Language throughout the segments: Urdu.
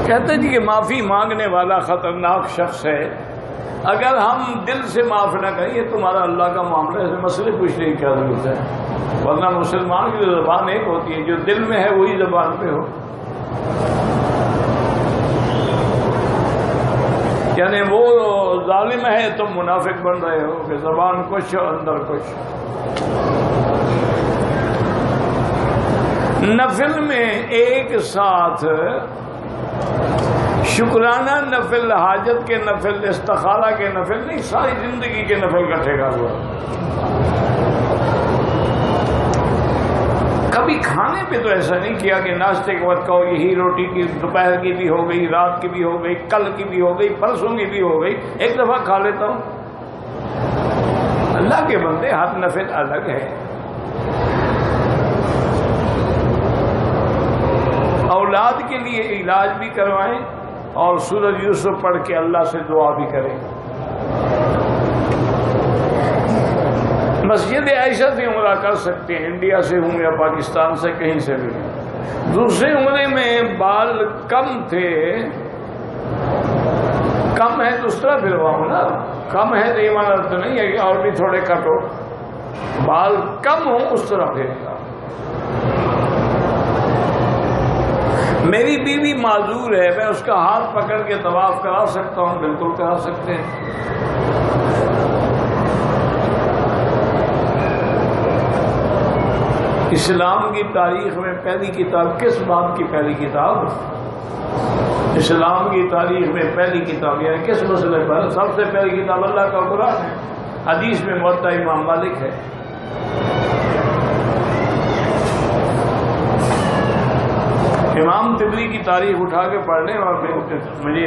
کہتے ہیں کہ معافی مانگنے والا خطرناک شخص ہے، اگر ہم دل سے معاف نہ کریں، یہ تمہارا اللہ کا معاملہ ہے، مسئلے پوچھنے کی کیا ضرورت ہے؟ ورنہ مسلمان کی زبان ایک ہوتی ہے، جو دل میں ہے وہی زبان پہ ہو. یعنی وہ ظالم ہے، تم منافق بن رہے ہو کہ زبان کچھ اور اندر کچھ. نفل میں ایک ساتھ شکرانہ نفل، حاجت کے نفل، استخارہ کے نفل نہیں، ساری زندگی کے نفل کا ٹھیکہ ہوا. کبھی کھانے پہ تو ایسا نہیں کیا کہ ناشتے کے وقت کہو یہی روٹی کی دوپہر کی بھی ہو گئی، رات کی بھی ہو گئی، کل کی بھی ہو گئی، پرسوں کی بھی ہو گئی، ایک دفعہ کھا لیتا ہوں. اللہ کے بندے ہر نفل الگ ہے. اولاد کے لیے علاج بھی کروائیں اور سورۃ یوسف پڑھ کے اللہ سے دعا بھی کریں. مسجد عائشہ سے عمرہ کر سکتے ہیں، انڈیا سے ہوں یا پاکستان سے، کہیں سے بھی. دوسرے عمرے میں بال کم تھے، کم ہے تو اس طرح پھرواؤں نا، کم ہے تو ایمان تو نہیں ہے کہ اور بھی تھوڑے کٹو، بال کم ہوں اس طرح پھرے گا. میری بیوی معذور ہے، میں اس کا ہاتھ پکڑ کے طواف کرا سکتا ہوں؟ بالکل کرا سکتے ہیں. اسلام کی تاریخ میں پہلی کتاب کس بات کی پہلی کتاب؟ اسلام کی تاریخ میں پہلی کتاب یعنی کس مسئلے پر؟ سب سے پہلی کتاب اللہ کا قرآن ہے. حدیث میں موطا امام مالک ہے. امام طبری کی تاریخ اٹھا کے پڑھ لیں اور مجھے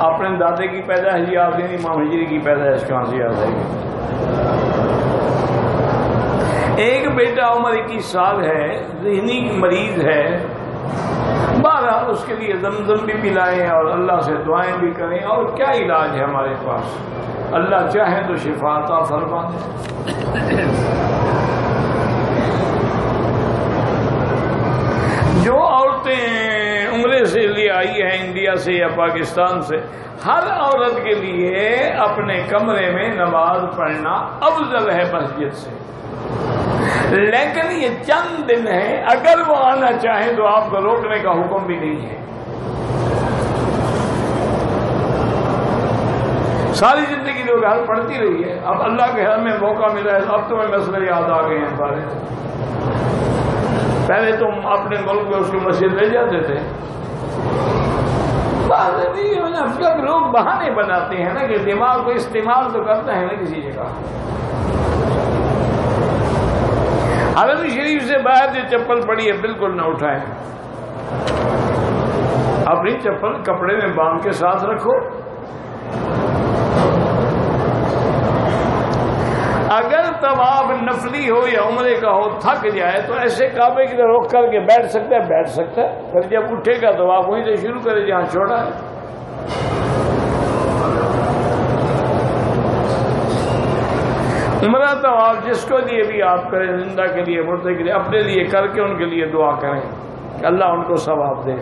اپنے دادے کی پیدائش یاد نہیں، امام ہجری کی پیدائش کہاں سے یاد آئے گی. ایک بیٹا عمر 21 سال ہے، ذہنی مریض ہے، بہرحال اس کے لیے زمزم بھی پلائیں اور اللہ سے دعائیں بھی کریں. اور کیا علاج ہے ہمارے پاس؟ اللہ چاہے تو شفا عطا فرما دے. جو عورتیں عمرے سے لے آئی ہیں انڈیا سے یا پاکستان سے، ہر عورت کے لیے اپنے کمرے میں نماز پڑھنا افضل ہے مسجد سے. لیکن یہ چند دن ہے، اگر وہ آنا چاہیں تو آپ کو روکنے کا حکم بھی نہیں ہے. ساری زندگی لوگ گھر پڑھتی رہی ہے، اب اللہ کے گھر میں موقع ملا ہے، اب تمہیں مسئلے یاد آ گئے ہیں سارے. پہلے تم اپنے ملک میں اس کو مسجد لے جاتے تھے. لوگ بہانے بناتے ہیں نا کہ دماغ کو استعمال تو کرتا ہے نا کسی جگہ. حرم شریف سے باہر جو چپل پڑی ہے بالکل نہ اٹھائیں. اپنی چپل کپڑے میں باندھ کے ساتھ رکھو. اگر طواف نفلی ہو یا عمرے کا ہو، تھک جائے تو ایسے کعبے کی طرف رخ کر کے بیٹھ سکتا ہے. پھر جب اٹھے گا تو آپ وہیں سے شروع کرے جہاں چھوڑا ہے. عمرہ طواف جس کو لیے بھی آپ کریں، زندہ کے لیے، مردے کے لیے، اپنے لیے کر کے ان کے لیے دعا کریں کہ اللہ ان کو ثواب دے.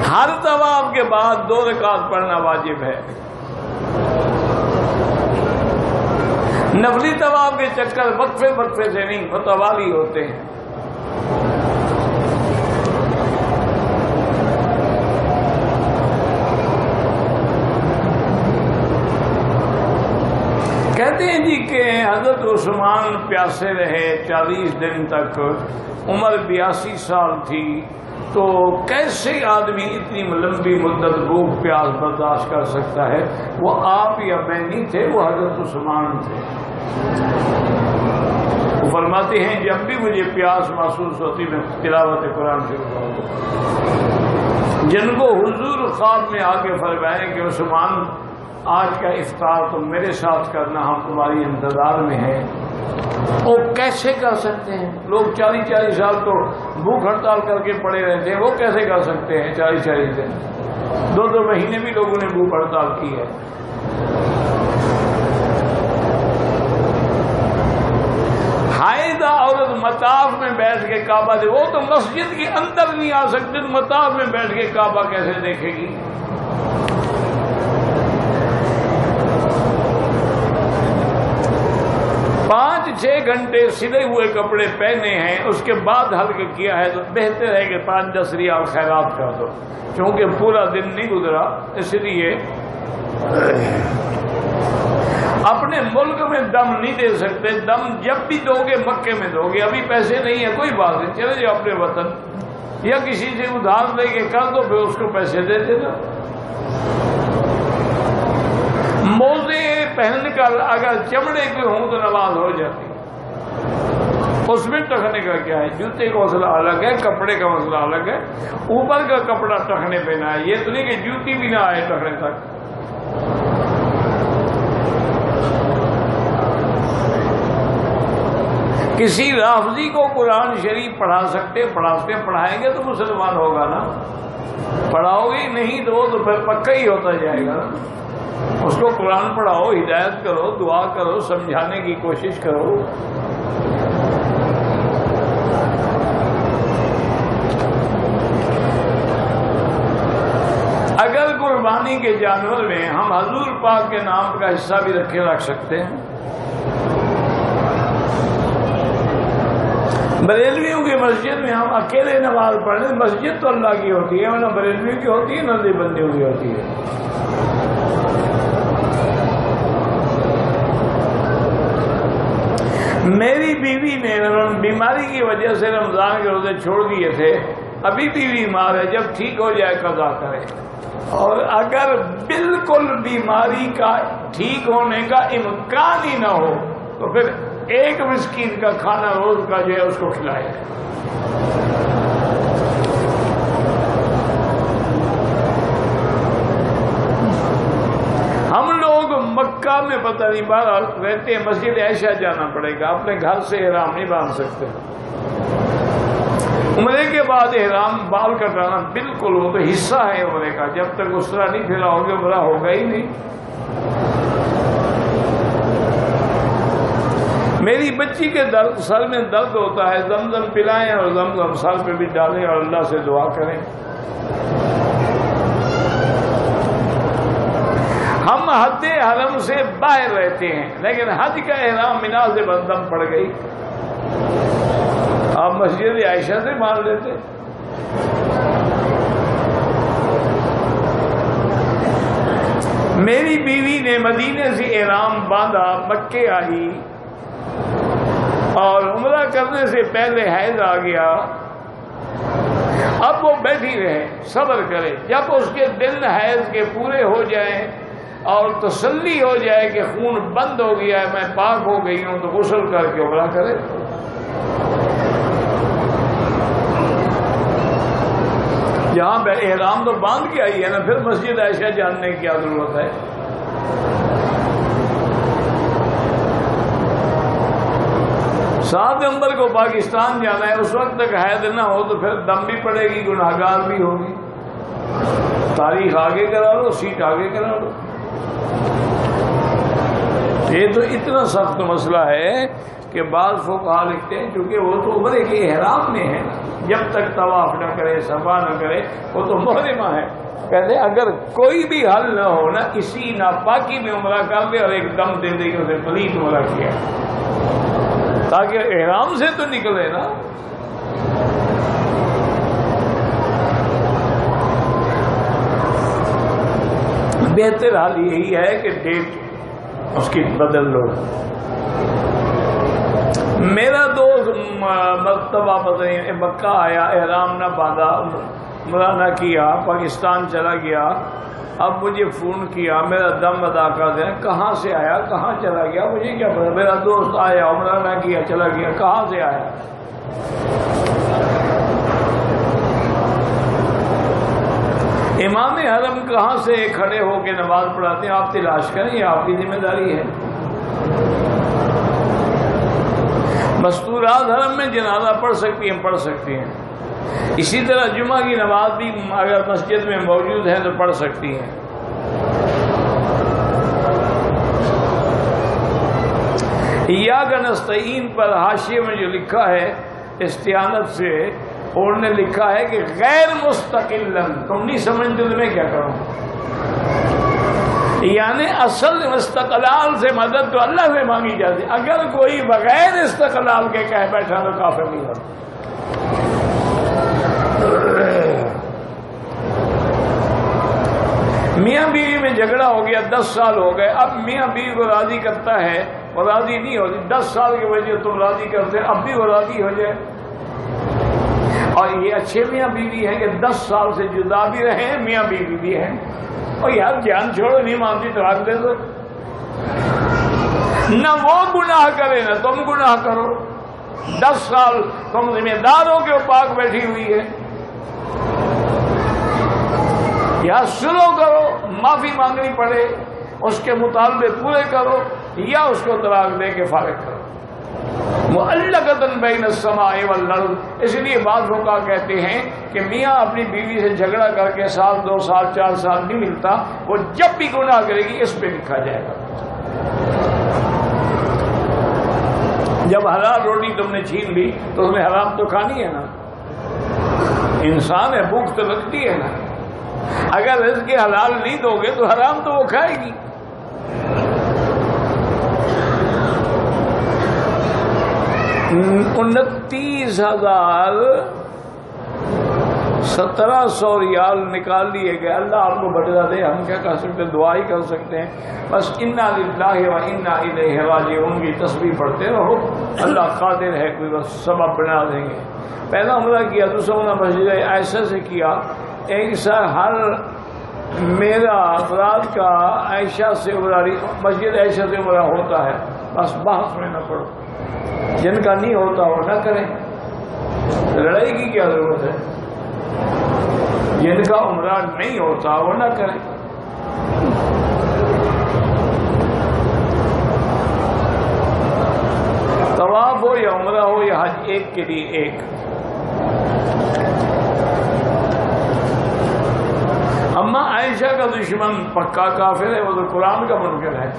ہر طواف کے بعد 2 رکعت پڑھنا واجب ہے. نفلی طواف کے چکر وقفے سے نہیں، متوالی ہوتے ہیں. کہتے ہیں جی کہ حضرت عثمان پیاسے رہے 40 دن تک، عمر 82 سال تھی، تو کیسے آدمی اتنی لمبی مدت بھوک پیاس برداشت کر سکتا ہے؟ وہ آپ یا میں نہیں تھے، وہ حضرت عثمان تھے. وہ فرماتے ہیں جب بھی مجھے پیاس محسوس ہوتی میں تلاوت قرآن شروع کروں. جن کو حضور خواب میں آگے فرمائے کہ عثمان آج کا افطار تم میرے ساتھ کرنا، ہم تمہاری انتظار میں ہیں، وہ کیسے کر سکتے ہیں؟ لوگ 40 سال تو بھوک ہڑتال کر کے پڑے رہتے ہیں، وہ کیسے کر سکتے ہیں 40 دن؟ 2 مہینے بھی لوگوں نے بھوک ہڑتال کی ہے. حائضہ عورت مطاف میں بیٹھ کے کعبہ دے، وہ تو مسجد کے اندر نہیں آ سکتے، مطاف میں بیٹھ کے کعبہ کیسے دیکھے گی؟ پانچ 6 گھنٹے سلے ہوئے کپڑے پہنے ہیں، اس کے بعد حلق کیا ہے، تو بہتر ہے کہ 5-10 ریال خیرات کر دو، کیونکہ پورا دن نہیں گزرا۔ اس لیے اپنے ملک میں دم نہیں دے سکتے، دم جب بھی دو گے مکے میں دو گے، ابھی پیسے نہیں ہے کوئی بات نہیں، چلے جاؤ اپنے وطن، یا کسی سے ادھار لے کے کر دو، پھر اس کو پیسے دے دینا۔ موزے پہن کر اگر چمڑے کے ہوں تو نماز ہو جاتی، اس میں ٹکنے کا کیا ہے؟ جوتے کا مسئلہ الگ ہے، کپڑے کا مسئلہ الگ ہے، اوپر کا کپڑا ٹکنے پہ نہ ہے، یہ تو نہیں کہ جوتی بھی نہ آئے ٹکنے تک۔ کسی رافضی کو قرآن شریف پڑھا سکتے، پڑھاتے پڑھائیں گے تو مسلمان ہوگا نا، پڑھاؤ گے نہیں تو وہ تو پھر پکا ہی ہوتا جائے گا۔ اس کو قرآن پڑھاؤ، ہدایت کرو، دعا کرو، سمجھانے کی کوشش کرو۔ اگر قربانی کے جانور میں ہم حضور پاک کے نام کا حصہ بھی رکھ سکتے ہیں۔ بریلویوں کی مسجد میں ہم اکیلے نماز پڑھیں، مسجد تو اللہ کی ہوتی ہے، نہ بریلویوں کی ہوتی ہے نہ دیوبندیوں کی ہوتی ہے۔ میری بیوی نے بیماری کی وجہ سے رمضان کے روزے چھوڑ دیے تھے، ابھی بھی بیمار ہے، جب ٹھیک ہو جائے قضا کرے۔ اور اگر بالکل بیماری کا ٹھیک ہونے کا امکان ہی نہ ہو تو پھر ایک مسکین کا کھانا روز کا جو ہے اس کو کھلائے۔ ہم لوگ مکہ میں پتہ نہیں باہر رہتے ہیں، مسجد عائشہ جانا پڑے گا، اپنے گھر سے احرام نہیں باندھ سکتے۔ عمرے کے بعد احرام بال کٹانا بالکل وہ تو حصہ ہے عمرے کا، جب تک اس طرح نہیں پھیلاؤ گے عمرہ ہوگا ہی نہیں۔ میری بچی کے سر میں درد ہوتا ہے، زمزم پلائیں اور زمزم سر پہ بھی ڈالیں اور اللہ سے دعا کریں۔ ہم حد حرم سے باہر رہتے ہیں، لیکن حج کا احرام مینا سے بندم پڑ گئی، آپ مسجد عائشہ سے مان لیتے۔ میری بیوی نے مدینے سے احرام باندھا، مکے آئی اور عمرہ کرنے سے پہلے حیض آ گیا، اب وہ بیٹھی رہے، صبر کرے، جب اس کے دن حیض کے پورے ہو جائیں اور تسلی ہو جائے کہ خون بند ہو گیا ہے، میں پاک ہو گئی ہوں، تو غسل کر کے عمرہ کرے۔ جہاں احرام تو باندھ کے آئی ہے نا، پھر مسجد عائشہ جاننے کی کیا ضرورت ہے؟ سات نمبر کو پاکستان جانا ہے، اس وقت تک حید نہ ہو تو پھر دم بھی پڑے گی، گناہگار بھی ہوگی۔ تاریخ آگے کرا لو، سیٹ آگے کرا لو۔ یہ تو اتنا سخت مسئلہ ہے کہ بعض فقہا لکھتے ہیں چونکہ وہ تو عمرے کے احرام میں ہے، جب تک طواف نہ کرے، صفا نہ کرے، وہ تو محرمہ ہے۔ کہتے اگر کوئی بھی حل نہ ہو نا، اسی ناپاکی میں عمرہ کر دے اور ایک دم دے دے کہ اسے پلیت عمرہ کیا، تاکہ احرام سے تو نکلے نا۔ بہتر حال یہی ہے کہ ڈیٹ اس کی بدل لو۔ میرا دوست مرتبہ پتہ نہیں مکہ آیا، احرام نہ باندھا، عمرہ نہ کیا، پاکستان چلا گیا، اب مجھے فون کیا میرا دم ادا کر دیں، کہاں سے آیا کہاں چلا گیا مجھے کیا پتا، میرا دوست آیا عمرہ نہ کیا چلا گیا، کہاں سے آیا؟ امام حرم کہاں سے کھڑے ہو کے نماز پڑھاتے ہیں، آپ تلاش کریں، یہ آپ کی ذمہ داری ہے۔ مستورات حرم میں جنازہ پڑھ سکتی ہیں، پڑھ سکتی ہیں، اسی طرح جمعہ کی نماز بھی اگر مسجد میں موجود ہے تو پڑھ سکتی ہیں۔ ایاک نستعین پر حاشیے میں جو لکھا ہے استعانت سے، انہوں نے لکھا ہے کہ غیر مستقلن، تم نہیں سمجھتے تو میں کیا کروں، یعنی اصل استقلال سے مدد تو اللہ سے مانگی جاتی، اگر کوئی بغیر استقلال کے کہہ بیٹھا تو کافر نہیں ہوتا۔ میاں بیوی میں جھگڑا ہو گیا، 10 سال ہو گئے، اب میاں بیوی کو راضی کرتا ہے، وہ راضی نہیں ہوتی، 10 سال کی وجہ تم راضی کرتے، اب بھی وہ راضی ہو جائے، اور یہ اچھے میاں بیوی ہیں کہ 10 سال سے جدا بھی رہے ہیں، میاں بیوی بھی ہیں، اور یار جان چھوڑو نہیں مانتی تو رکھ دے دو، نہ وہ گناہ کرے نہ تم گناہ کرو، 10 سال تم ذمہ داروں کے پاک بیٹھی ہوئی ہے، یا سلو کرو، معافی مانگنی پڑے، اس کے مطالبے پورے کرو، یا اس کو طلاق دے کے فارغ کرو۔ معلقۃ بین السماء والارض، اس لیے بعض لوگ کہتے ہیں کہ میاں اپنی بیوی سے جھگڑا کر کے 1 2 سال 4 سال نہیں ملتا، وہ جب بھی گناہ کرے گی اس پہ لکھا جائے گا۔ جب حلال روٹی تم نے چھین لی تو تمہیں حرام تو کھانی ہے نا، انسان ہے، بھوک تو لگتی ہے نا، اگر رزق حلال نہیں دو گے تو حرام تو وہ کھائے گی۔ 29,1700 ریال نکال لیے گئے، اللہ آپ کو بدلہ دے، ہم کیا کر سکتے ہیں، دعا ہی کر سکتے ہیں، بس انا للہ و انا الیہ راجعون کی تسبیح پڑھتے رہو، اللہ قادر ہے، کوئی بس سبب بنا دیں گے۔ پہلا عمرہ کیا، دوسرا عمرہ مسجد عائشہ سے کیا، ایک سال ہر میرا افراد کا عائشہ سے عمرہ، مسجد عائشہ سے عمرہ ہوتا ہے، بس بحث میں نہ پڑو، جن کا نہیں ہوتا وہ نہ کریں، لڑائی کی کیا ضرورت ہے، جن کا عمرہ نہیں ہوتا وہ نہ کریں۔ طواف ہو یا عمرہ ہو یا حج، ایک کے لیے ایک۔ اما عائشہ کا دشمن پکا کافر ہے، وہ تو قرآن کا منکر ہے،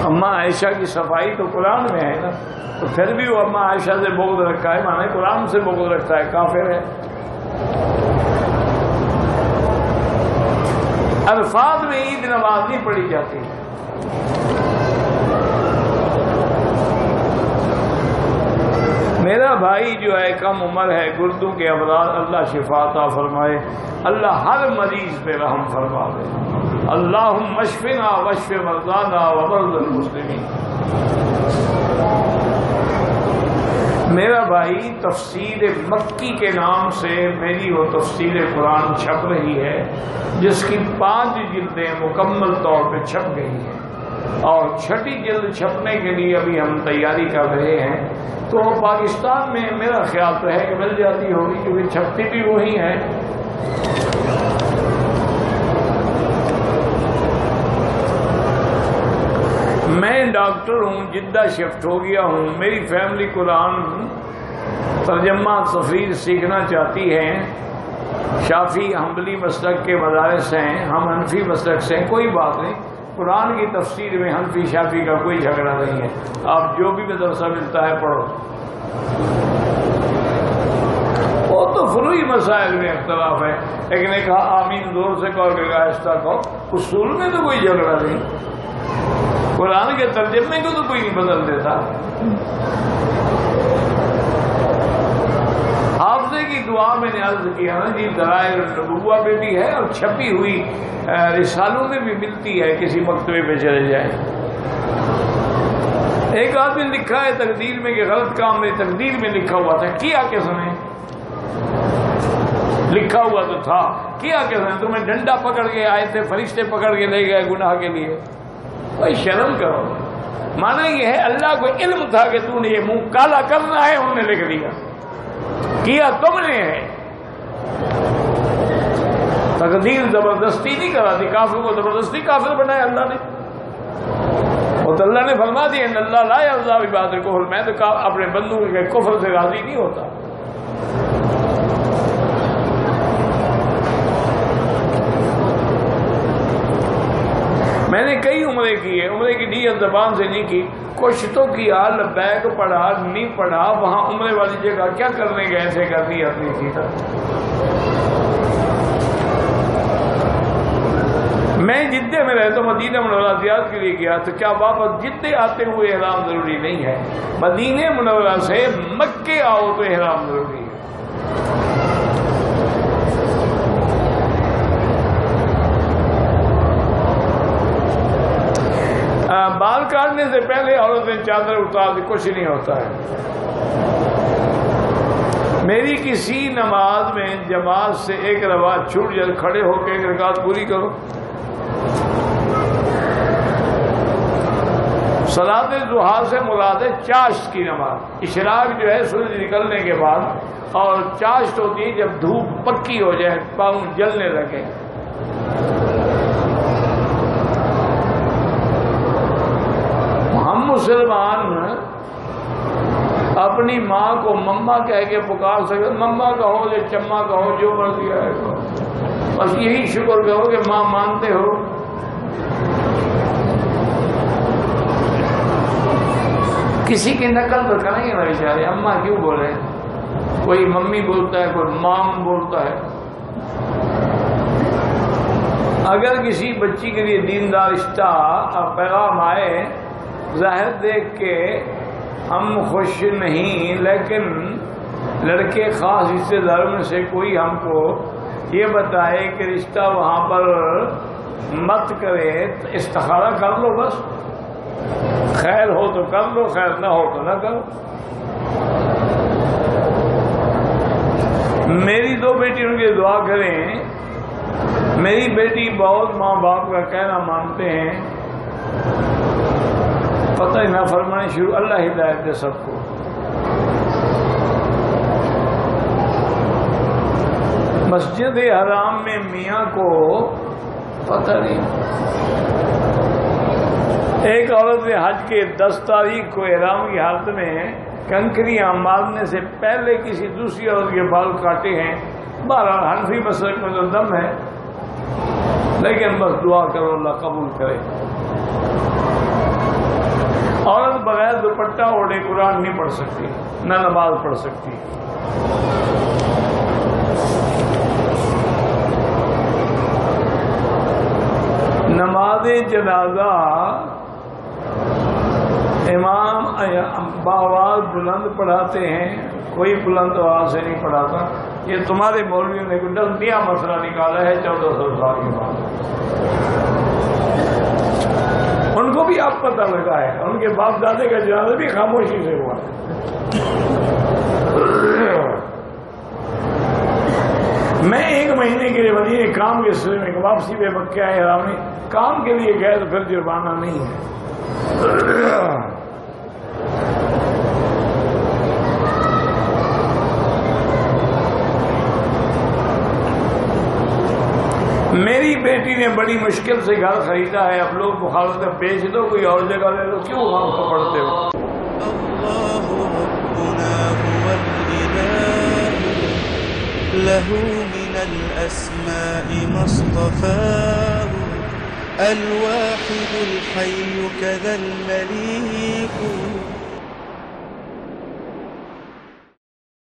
اما عائشہ کی صفائی تو قرآن میں ہے نا، تو پھر بھی وہ اما عائشہ سے بغض رکھا ہے، مانے قرآن سے بغض رکھتا ہے، کافر ہے۔ عرفات میں عید نماز نہیں پڑھی جاتی، میرا بھائی جو ہے کم عمر ہے، گردوں کے امراض، اللہ شفا عطا فرمائے، اللہ ہر مریض پہ رحم فرما دے، اللہم اشفنا واشف مرضانا ومرضى المسلمین۔ میرا بھائی تفسیر مکی کے نام سے میری وہ تفسیر قرآن چھپ رہی ہے، جس کی 5 جلدیں مکمل طور پہ چھپ گئی ہیں، اور 6ٹھی جلد چھپنے کے لیے ابھی ہم تیاری کر رہے ہیں، تو پاکستان میں میرا خیال تو ہے کہ مل جاتی ہوگی، کیونکہ چھپتی بھی وہی ہے۔ میں ڈاکٹر ہوں، جدہ شفٹ ہو گیا ہوں، میری فیملی قرآن ترجمہ تفسیر سیکھنا چاہتی ہے، شافی حنبلی مسلک کے مدارس ہیں، ہم حنفی مسلک سے ہیں، کوئی بات نہیں، قرآن کی تفسیر میں حنفی شافی کا کوئی جھگڑا نہیں ہے، آپ جو بھی مدرسہ ملتا ہے پڑھو، وہ تو فروعی مسائل میں اختلاف ہے، ایک نے کہا آمین زور سے کہو کہ آہستہ کہو، اصول میں تو کوئی جھگڑا نہیں، قرآن کے ترجمے کو تو کوئی نہیں بدل دیتا۔ حافظے کی دعا میں نے عرض کیا نا جی، دلائل النبوہ میں بھی ہے اور چھپی ہوئی رسالوں میں بھی ملتی ہے، کسی مکتبے پہ چلے جائیں۔ ایک آدمی لکھا ہے تقدیر میں کہ غلط کام میں تقدیر میں لکھا ہوا تھا، کیا کس نے؟ لکھا ہوا تو تھا، کیا کس نے؟ تمہیں ڈنڈا پکڑ کے آئے تھے، فرشتے پکڑ کے لے گئے گناہ کے لیے، بھائی شرم کرو۔ مانا یہ ہے اللہ کو علم تھا کہ تو نے یہ منہ کالا کرنا ہے، انہوں نے لکھ دیا، کیا تم نے ہے۔ تقدیر زبردستی نہیں کرا دی، کافر کو زبردستی کافر بنایا اللہ نے، اور اللہ نے فرما دیا ان اللہ لا یرضی بعد الکفر، میں تو اپنے بندوں کے کفر سے راضی نہیں ہوتا۔ میں نے کئی عمرے کی ہے، عمرے کی نیت زبان سے نہیں کی، کچھ تو کیا، لبیک پڑھا نہیں پڑھا، وہاں عمرے والی جگہ کیا کرنے گئے، ایسے کر دی اپنی سیدھا۔ میں جدے میں رہتا ہوں، مدینہ منورہ زیارت کے لیے گیا تو کیا واپس جدے آتے ہوئے احرام ضروری نہیں ہے؟ مدینہ منورہ سے مکے آؤ تو احرام ضروری ہے۔ بال کاٹنے سے پہلے عورتیں چادر اتار دی، کچھ نہیں ہوتا ہے۔ میری کسی نماز میں جماعت سے ایک رواج چھوٹ جائے، کھڑے ہو کے ایک رکعت پوری کرو۔ صلاۃ ضحیٰ سے مراد ہے چاشت کی نماز۔ اشراق جو ہے سورج نکلنے کے بعد، اور چاشت ہوتی ہے جب دھوپ پکی ہو جائے، پاؤں جلنے لگے۔ ہم مسلمان اپنی ماں کو مما کہہ کے پکار سکتے، مما کہو یا چما کہو، جو مرضی آئے گا، بس یہی شکر کہو کہ ماں مانتے ہو۔ کسی کی نقل تو کریں گے نا بیچارے، اما کیوں بولے، کوئی ممی بولتا ہے، کوئی مام بولتا ہے۔ اگر کسی بچی کے لیے دیندار رشتہ پیغام آئے، ظاہر دیکھ کے ہم خوش نہیں، لیکن لڑکے خاص رشتے داروں میں سے کوئی ہم کو یہ بتائے کہ رشتہ وہاں پر مت کرے، تو استخارہ کر لو، بس خیر ہو تو کر لو، خیر نہ ہو تو نہ کرو۔ میری دو بیٹیوں کی دعا کریں۔ میری بیٹی بہت ماں باپ کا کہنا مانتے ہیں، پتہ ہی نہ فرمانے شروع، اللہ ہدایت دے سب کو۔ مسجد حرام میں میاں کو پتہ نہیں، ایک عورت نے حج کے 10 تاریخ کو احرام کی حالت میں کنکریاں مارنے سے پہلے کسی دوسری عورت کے بال کاٹے ہیں۔ بہرحال حنفی مسلک میں تو دم ہے، لیکن بس دعا کرو اللہ قبول کرے۔ عورت بغیر دوپٹہ اوڑھے قرآن نہیں پڑھ سکتی، نہ نماز پڑھ سکتی۔ نماز جنازہ امام بآواز بلند پڑھاتے ہیں، کوئی بلند آواز سے نہیں پڑھاتا۔ یہ تمہارے مولویوں نے کوئی نیا مسئلہ نکالا ہے 1400 سال کے بعد۔ ان کو بھی آپ پتہ لگا ہے، ان کے باپ دادے کا جنازہ بھی خاموشی سے ہوا ہے۔ میں 1 مہینے کے لیے مدینے کام کے سلسلے میں واپسی پہ مکہ آئے، حرام کام کے لیے گئے تو پھر جرمانہ نہیں ہے۔ میری بیٹی نے بڑی مشکل سے گھر خریدا ہے، اب لوگ مخالفت میں بیچ دو، کوئی اور جگہ لے لو، کیوں ہم کو پڑھتے ہو؟ اللہ ربنا هو الإله له من الأسماء ما اصطفاه الواحد الحي كذا المليك